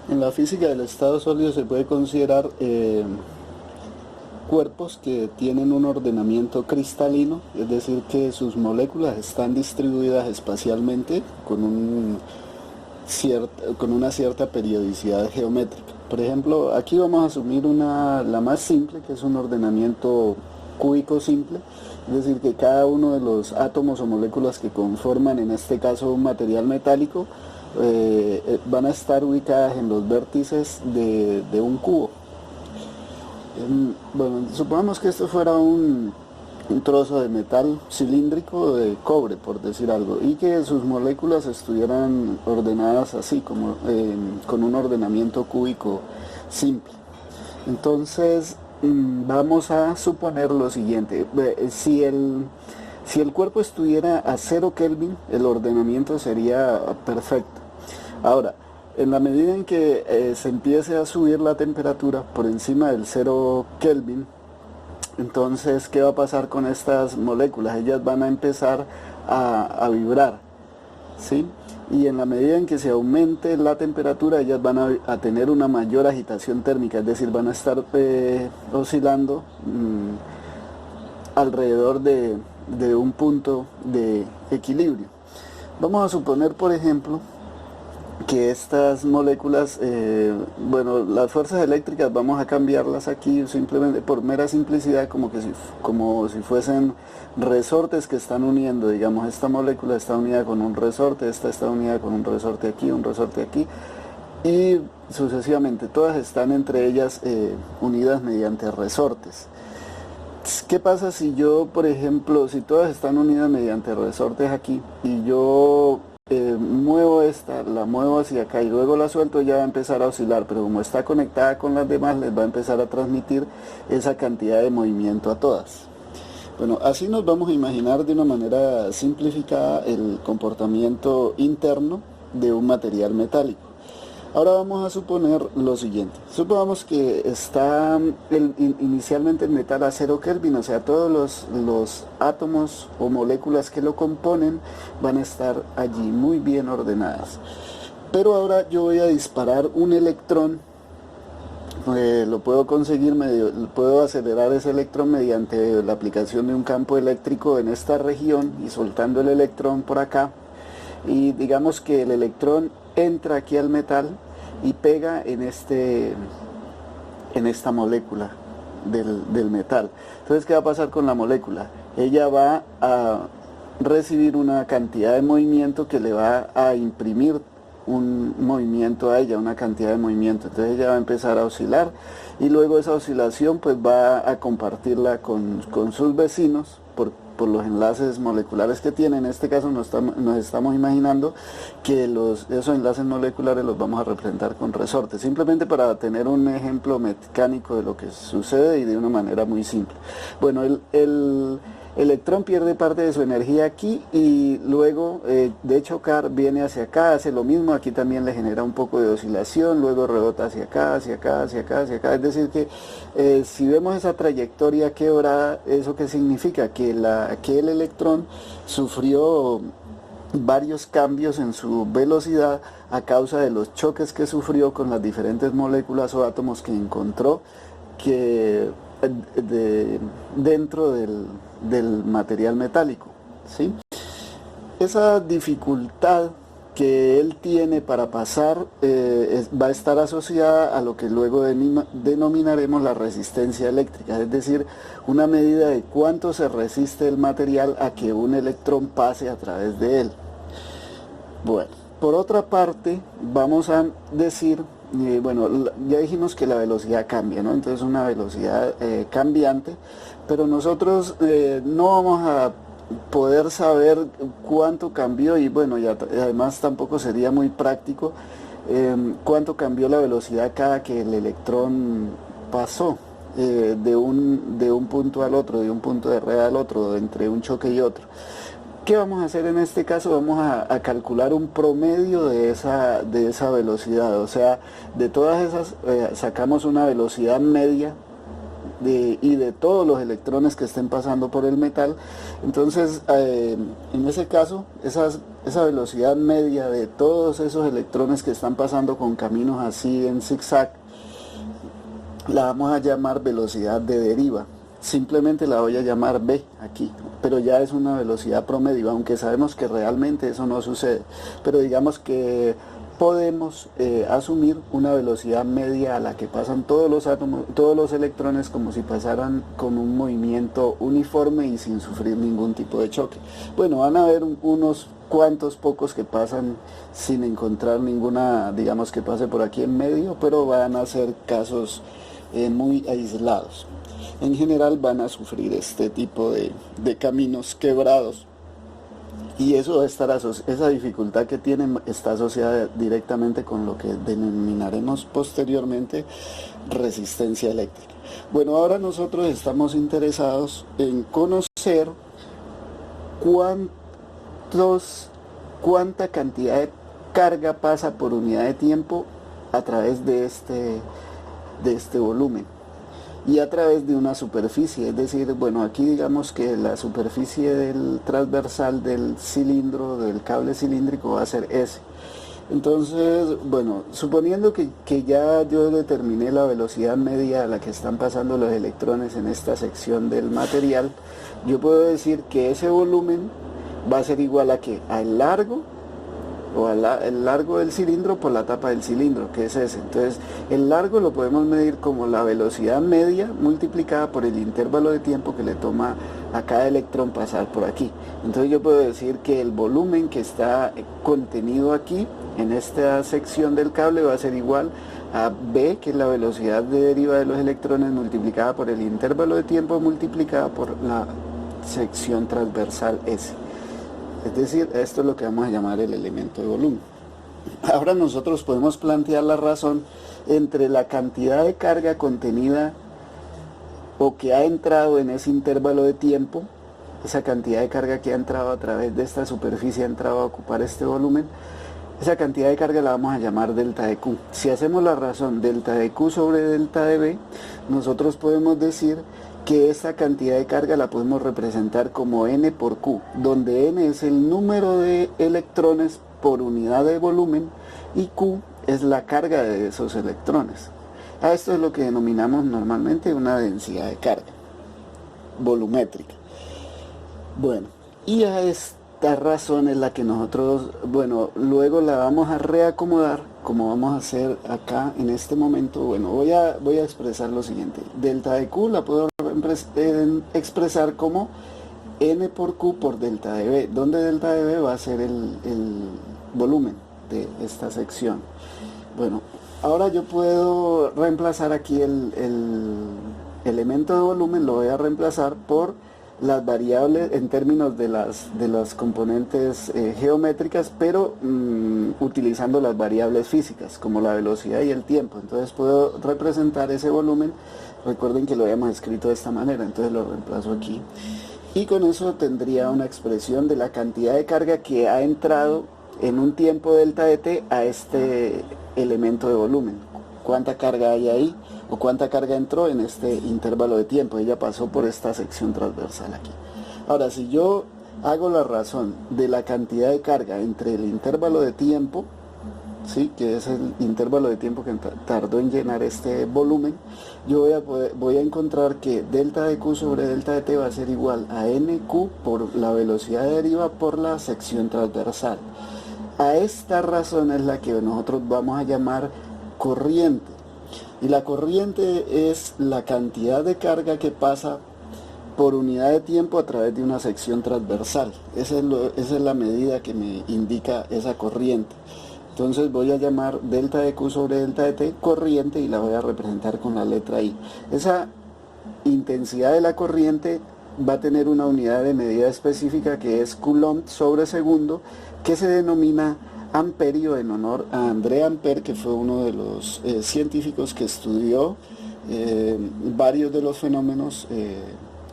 En la física del estado sólido se puede considerar cuerpos que tienen un ordenamiento cristalino, es decir, que sus moléculas están distribuidas espacialmente con una cierta periodicidad geométrica. Por ejemplo, aquí vamos a asumir la más simple, que es un ordenamiento cúbico simple, es decir, que cada uno de los átomos o moléculas que conforman, en este caso, un material metálico, van a estar ubicadas en los vértices de un cubo. Bueno, supongamos que esto fuera un trozo de metal cilíndrico de cobre, por decir algo, y que sus moléculas estuvieran ordenadas así, como con un ordenamiento cúbico simple. Entonces, vamos a suponer lo siguiente: si el cuerpo estuviera a 0 Kelvin, el ordenamiento sería perfecto. Ahora, en la medida en que se empiece a subir la temperatura por encima del 0 Kelvin, entonces, ¿qué va a pasar con estas moléculas? Ellas van a empezar a vibrar, ¿sí? Y en la medida en que se aumente la temperatura, ellas van a tener una mayor agitación térmica, es decir, van a estar oscilando alrededor de un punto de equilibrio. Vamos a suponer, por ejemplo, que estas moléculas, bueno, las fuerzas eléctricas vamos a cambiarlas aquí simplemente por mera simplicidad, como si fuesen resortes que están uniendo. Digamos, esta molécula está unida con un resorte, esta está unida con un resorte aquí, y sucesivamente todas están entre ellas unidas mediante resortes. ¿Qué pasa si yo, por ejemplo, si todas están unidas mediante resortes aquí y yo muevo esta, la muevo hacia acá y luego la suelto? Ya va a empezar a oscilar, pero como está conectada con las demás, les va a empezar a transmitir esa cantidad de movimiento a todas. Bueno, así nos vamos a imaginar de una manera simplificada el comportamiento interno de un material metálico. Ahora vamos a suponer lo siguiente: supongamos que está inicialmente el metal a 0 Kelvin, o sea, todos los átomos o moléculas que lo componen van a estar allí muy bien ordenadas. Pero ahora yo voy a disparar un electrón, lo puedo conseguir, puedo acelerar ese electrón mediante la aplicación de un campo eléctrico en esta región y soltando el electrón por acá. Y digamos que el electrón entra aquí al metal y pega en esta molécula del metal. Entonces, ¿qué va a pasar con la molécula? Ella va a recibir una cantidad de movimiento que le va a imprimir un movimiento a ella, una cantidad de movimiento. Entonces ella va a empezar a oscilar y luego esa oscilación pues va a compartirla con sus vecinos por los enlaces moleculares que tiene. En este caso nos estamos imaginando que esos enlaces moleculares los vamos a representar con resortes, simplemente para tener un ejemplo mecánico de lo que sucede y de una manera muy simple. Bueno, el electrón pierde parte de su energía aquí y luego de chocar viene hacia acá, hace lo mismo, aquí también le genera un poco de oscilación, luego rebota hacia acá, hacia acá, hacia acá, hacia acá. Es decir que si vemos esa trayectoria quebrada, ¿eso qué significa? Que el electrón sufrió varios cambios en su velocidad a causa de los choques que sufrió con las diferentes moléculas o átomos que encontró dentro del material metálico, ¿sí? Esa dificultad que él tiene para pasar va a estar asociada a lo que luego denominaremos la resistencia eléctrica, es decir, una medida de cuánto se resiste el material a que un electrón pase a través de él. Bueno, por otra parte, vamos a decir, bueno, ya dijimos que la velocidad cambia, ¿no? Entonces una velocidad cambiante, pero nosotros no vamos a poder saber cuánto cambió y bueno, y además tampoco sería muy práctico cuánto cambió la velocidad cada que el electrón pasó de un punto al otro, de un punto de red al otro, entre un choque y otro. ¿Qué vamos a hacer en este caso? Vamos a calcular un promedio de esa velocidad, o sea, de todas esas sacamos una velocidad media y de todos los electrones que estén pasando por el metal. Entonces, en ese caso, esa velocidad media de todos esos electrones que están pasando con caminos así en zigzag, la vamos a llamar velocidad de deriva. Simplemente la voy a llamar B aquí, pero ya es una velocidad promedio, aunque sabemos que realmente eso no sucede. Pero digamos que podemos asumir una velocidad media a la que pasan todos los átomos, todos los electrones, como si pasaran con un movimiento uniforme y sin sufrir ningún tipo de choque. Bueno, van a haber unos cuantos pocos que pasan sin encontrar ninguna, digamos, que pase por aquí en medio, pero van a ser casos muy aislados. En general van a sufrir este tipo de caminos quebrados, y eso va a estar esa dificultad que tienen está asociada directamente con lo que denominaremos posteriormente resistencia eléctrica. Bueno, ahora nosotros estamos interesados en conocer cuánta cantidad de carga pasa por unidad de tiempo a través de este volumen y a través de una superficie. Es decir, bueno, aquí digamos que la superficie del transversal del cilindro, del cable cilíndrico, va a ser S. Entonces, bueno, suponiendo que ya yo determiné la velocidad media a la que están pasando los electrones en esta sección del material, yo puedo decir que ese volumen va a ser igual a ¿qué? Al largo, o el largo del cilindro por la tapa del cilindro, que es ese. Entonces, el largo lo podemos medir como la velocidad media multiplicada por el intervalo de tiempo que le toma a cada electrón pasar por aquí. Entonces yo puedo decir que el volumen que está contenido aquí en esta sección del cable va a ser igual a B, que es la velocidad de deriva de los electrones, multiplicada por el intervalo de tiempo multiplicada por la sección transversal S. Es decir, esto es lo que vamos a llamar el elemento de volumen. Ahora nosotros podemos plantear la razón entre la cantidad de carga contenida o que ha entrado en ese intervalo de tiempo, esa cantidad de carga que ha entrado a través de esta superficie, ha entrado a ocupar este volumen. Esa cantidad de carga la vamos a llamar delta de Q. Si hacemos la razón delta de Q sobre delta de B, nosotros podemos decir que esta cantidad de carga la podemos representar como N por Q, donde N es el número de electrones por unidad de volumen y Q es la carga de esos electrones. A esto es lo que denominamos normalmente una densidad de carga volumétrica. Bueno, y a esta razón es la que nosotros, bueno, luego la vamos a reacomodar, como vamos a hacer acá en este momento. Bueno, voy a expresar lo siguiente. Delta de Q la puedo expresar como N por Q por delta de B, donde delta de B va a ser el volumen de esta sección. Bueno, ahora yo puedo reemplazar aquí el elemento de volumen, lo voy a reemplazar por las variables en términos de las componentes geométricas, pero utilizando las variables físicas como la velocidad y el tiempo. Entonces puedo representar ese volumen. Recuerden que lo habíamos escrito de esta manera, entonces lo reemplazo aquí y con eso tendría una expresión de la cantidad de carga que ha entrado en un tiempo delta de t a este elemento de volumen. Cuánta carga hay ahí, o cuánta carga entró en este intervalo de tiempo. Ella pasó por esta sección transversal aquí. Ahora, si yo hago la razón de la cantidad de carga entre el intervalo de tiempo, ¿sí?, que es el intervalo de tiempo que tardó en llenar este volumen, yo voy a encontrar que delta de Q sobre delta de T va a ser igual a NQ por la velocidad de deriva por la sección transversal. A esta razón es la que nosotros vamos a llamar corriente. Y la corriente es la cantidad de carga que pasa por unidad de tiempo a través de una sección transversal. Esa es la medida que me indica esa corriente. Entonces voy a llamar delta de Q sobre delta de T corriente y la voy a representar con la letra I. Esa intensidad de la corriente va a tener una unidad de medida específica que es Coulomb sobre segundo, que se denomina amperio en honor a André Ampère, que fue uno de los científicos que estudió varios de los fenómenos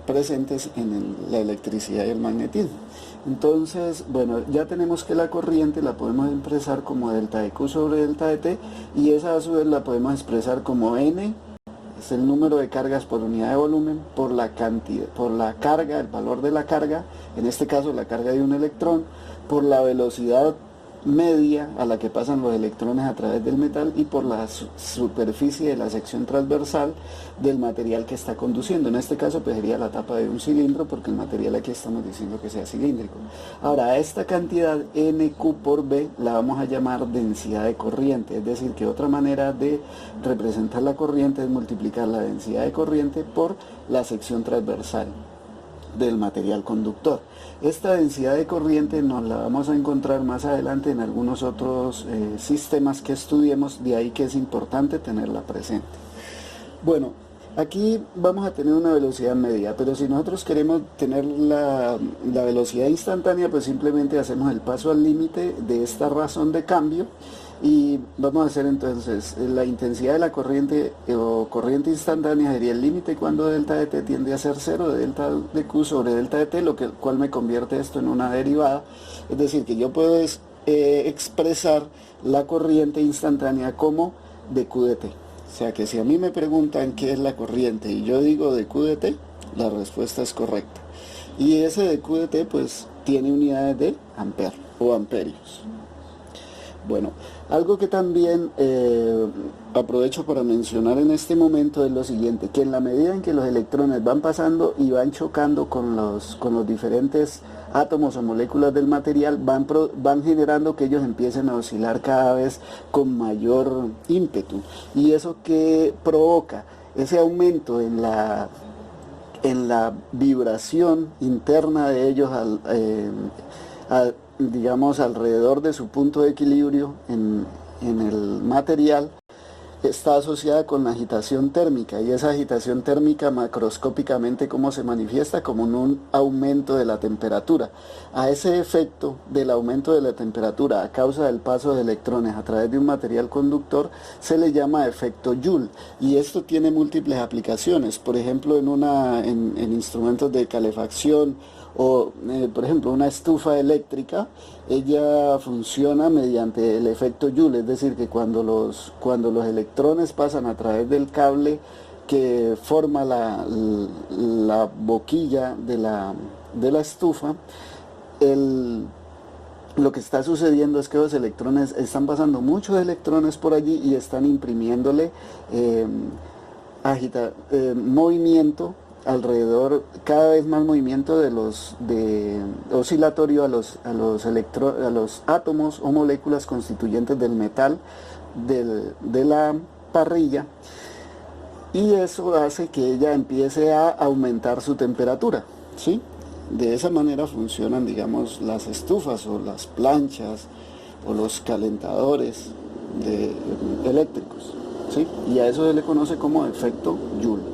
presentes en la electricidad y el magnetismo. Entonces, bueno, ya tenemos que la corriente la podemos expresar como delta de Q sobre delta de T, y esa a su vez la podemos expresar como N, es el número de cargas por unidad de volumen por la cantidad, por la carga, el valor de la carga, en este caso la carga de un electrón, por la velocidad media a la que pasan los electrones a través del metal y por la superficie de la sección transversal del material que está conduciendo. En este caso pues sería la tapa de un cilindro, porque el material aquí estamos diciendo que sea cilíndrico. Ahora, a esta cantidad NQ por B la vamos a llamar densidad de corriente, es decir, que otra manera de representar la corriente es multiplicar la densidad de corriente por la sección transversal del material conductor. Esta densidad de corriente nos la vamos a encontrar más adelante en algunos otros sistemas que estudiemos, de ahí que es importante tenerla presente. Bueno, aquí vamos a tener una velocidad media, pero si nosotros queremos tener la velocidad instantánea, pues simplemente hacemos el paso al límite de esta razón de cambio. Y vamos a hacer entonces la intensidad de la corriente o corriente instantánea sería el límite cuando delta de t tiende a ser 0 de delta de q sobre delta de t, cual me convierte esto en una derivada. Es decir, que yo puedo expresar la corriente instantánea como dq de t. O sea que si a mí me preguntan qué es la corriente y yo digo dq de t, la respuesta es correcta. Y ese dq de t pues tiene unidades de ampere o amperios. Bueno, algo que también aprovecho para mencionar en este momento es lo siguiente, que en la medida en que los electrones van pasando y van chocando con los diferentes átomos o moléculas del material, van generando que ellos empiecen a oscilar cada vez con mayor ímpetu. ¿Y eso qué provoca? Ese aumento en la vibración interna de ellos digamos alrededor de su punto de equilibrio en el material, está asociada con la agitación térmica, y esa agitación térmica macroscópicamente ¿cómo se manifiesta? Como en un aumento de la temperatura. A ese efecto del aumento de la temperatura a causa del paso de electrones a través de un material conductor se le llama efecto Joule, y esto tiene múltiples aplicaciones, por ejemplo en instrumentos de calefacción o por ejemplo una estufa eléctrica. Ella funciona mediante el efecto Joule, es decir, que cuando los electrones pasan a través del cable que forma la boquilla de la estufa, lo que está sucediendo es que los electrones, están pasando muchos electrones por allí y están imprimiéndole movimiento alrededor, cada vez más movimiento oscilatorio a los átomos o moléculas constituyentes del metal de la parrilla, y eso hace que ella empiece a aumentar su temperatura, ¿sí? De esa manera funcionan, digamos, las estufas o las planchas o los calentadores eléctricos, ¿sí? Y a eso se le conoce como efecto Joule.